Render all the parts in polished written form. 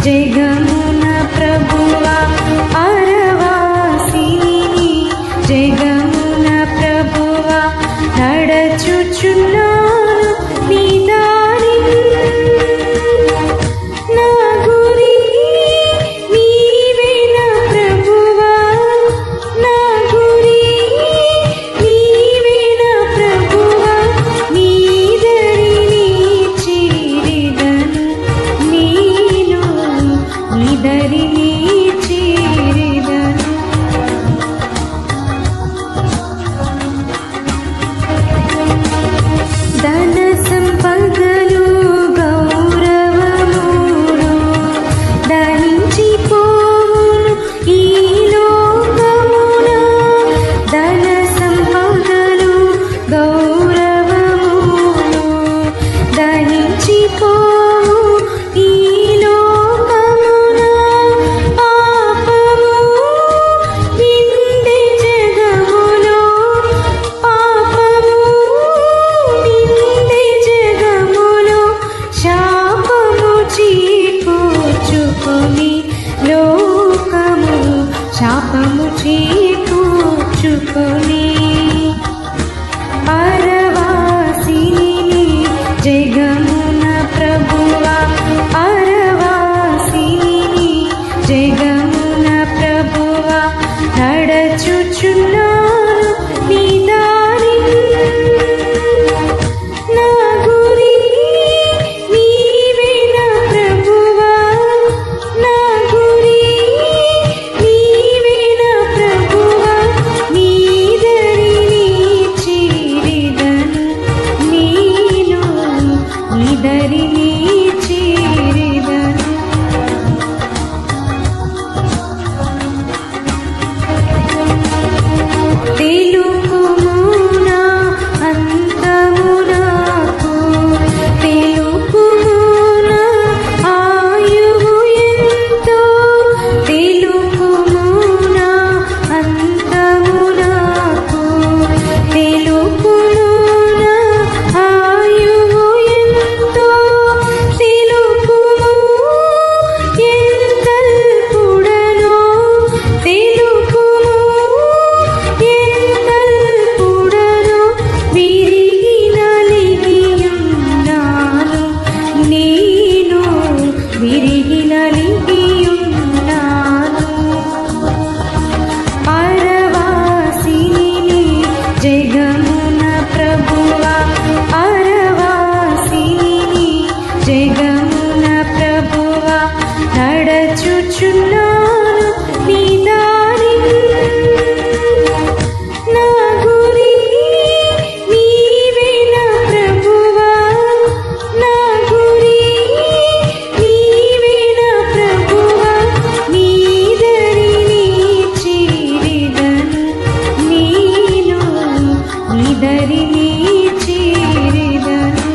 జగమున ప్రభువా అరవాసిని జగమున ప్రభువా నడచుచున్నాను నీ దారి నా గురి నీవేనా ప్రభువా నా గురి నీవేనా ప్రభువా నీ దరిని చేరిదను నీలో నీ దరిని చేరిదను ధన సంపదలు గౌరవములు దహించిపోవును ఈ లోకమున ధన సంపదలు గౌరవములు దహించిపోవు ఈ లోకమున పాపము నిండే జగములో పాపము నిండే జగములో శాపము చీకూర్చుకొని లోకము శాపము చీకూర్చుకొని అరవాసిని జగమున ప్రభువా అరవాసిని జగమున ప్రభువా నడచుచున్నాను నీ దారి నా గురి నీవేనా ప్రభువా నా గురి నీవేనా ప్రభువా నీ దరిని చేరిదను నీలో నీ దరిని చేరిదను తెలుపుమునా అంతమునకు తెలుపుమునా ఆయువు ఎంతో తెలుపుమునా అంతమునకు తెలుపుమునా ఆయువు ఎంతో తెలుపుము ఎంతల్పుడనో తెలుపుము ఎంతల్పుడనో విరిగి నలిగియున్నాను నేను విరిగి నలిగియున్నాను అరవాసిని జగమున ప్రభువా అరవాసిని జగమున ప్రభువా నడచుచున్నాను నీ దారి నా గురి నీవేనా ప్రభువా నా గురి నీవేనా ప్రభువా నీ దరిని చేరిదను నీలో నీ దరిని చేరిదను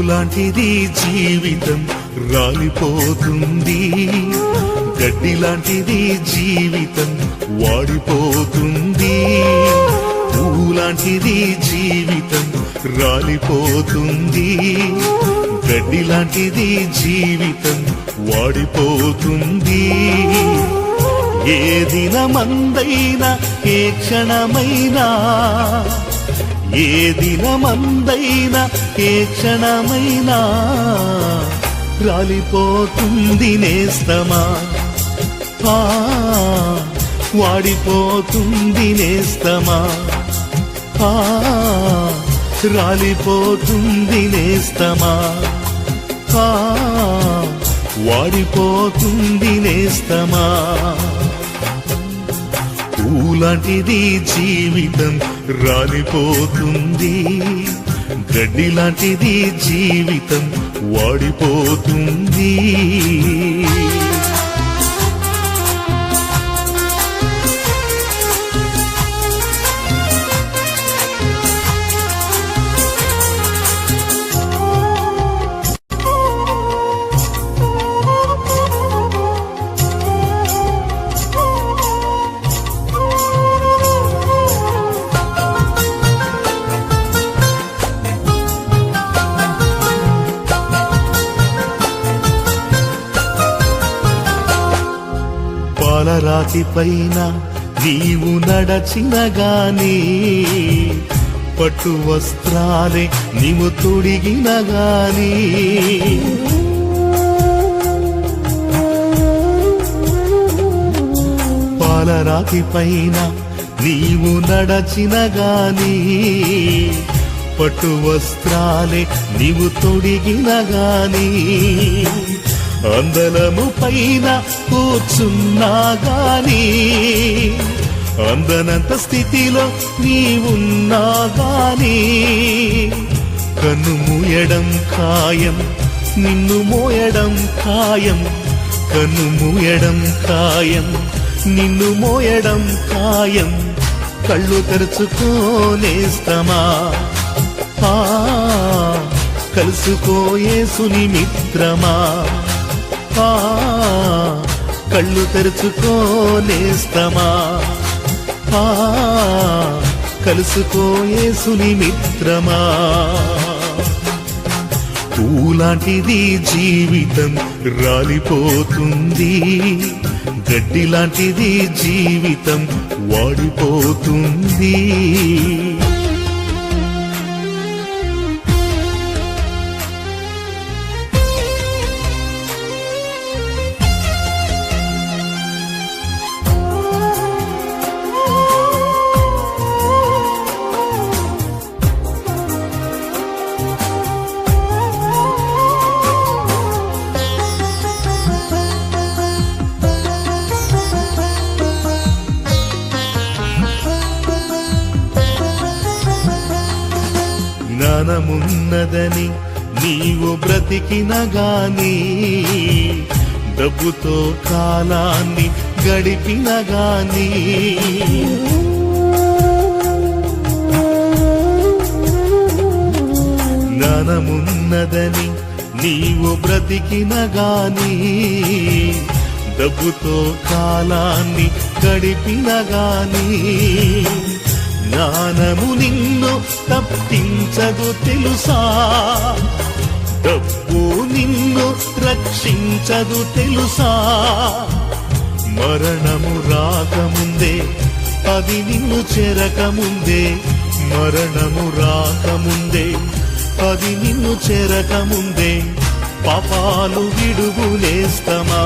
పూలాంటిది జీవితం రాలిపోతుంది, గడ్డి లాంటిది జీవితం వాడిపోతుంది. పూలాంటిది జీవితం రాలిపోతుంది, గడ్డి లాంటిది జీవితం వాడిపోతుంది. ఏ దినమందైనా ఏ క్షణమైనా, ఏ దినమందైనా ఏ క్షణమైనా రాలిపోతుంది నేస్తమా, వాడిపోతుంది నేస్తమా, రాలిపోతుంది నేస్తమా, వాడిపోతుంది నేస్తమా. పూలాంటిది జీవితం రాలిపోతుంది, గడ్డి లాంటిది జీవితం వాడిపోతుంది. పాలరాతి పైన నీవు నడచిన గాని, పట్టు వస్త్రాలే నీవు తొడిగిన గాని, పాలరాతి పైన నీవు నడచిన గాని, పట్టు వస్త్రాలే నీవు తొడిగిన గాని, అందలము పైన కూర్చున్నా గాని, అందనంత స్థితిలో నీవున్నా గాని, కన్ను మూయడం ఖాయం, నిన్ను మోయడం ఖాయం, కన్ను మూయడం ఖాయం, నిన్ను మోయడం ఖాయం. కళ్ళు తెరుచుకోనేస్తమా, కలుసుకో యేసుని మిత్రమా, కళ్ళు తెరుచుకోనేస్తమా, కలుసుకో యేసుని మిత్రమా. పూలాంటిది జీవితం రాలిపోతుంది, గడ్డి లాంటిది జీవితం వాడిపోతుంది. జ్ఞానమున్నదని నీవు బ్రతికిన గాని, డబ్బుతో కాలాన్ని గడిపిన గాని, జ్ఞానమున్నదని నీవు బ్రతికిన గాని, డబ్బుతో కాలాన్ని గడిపిన గాని, జ్ఞానము నిన్ను తప్పించదు తెలుసా, డబ్బు నిన్ను రక్షించదు తెలుసా. మరణము రాకముందే, అది నిన్ను చేరకముందే, మరణము రాకముందే, అది నిన్ను చేరకముందే, పాపాలు విడుగునేస్తమా,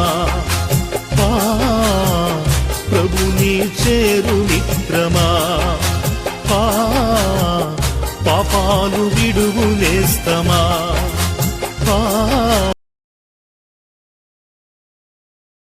ప్రభుని చేరు మిత్రమా, పాపాలు విడుగునేస్తమా.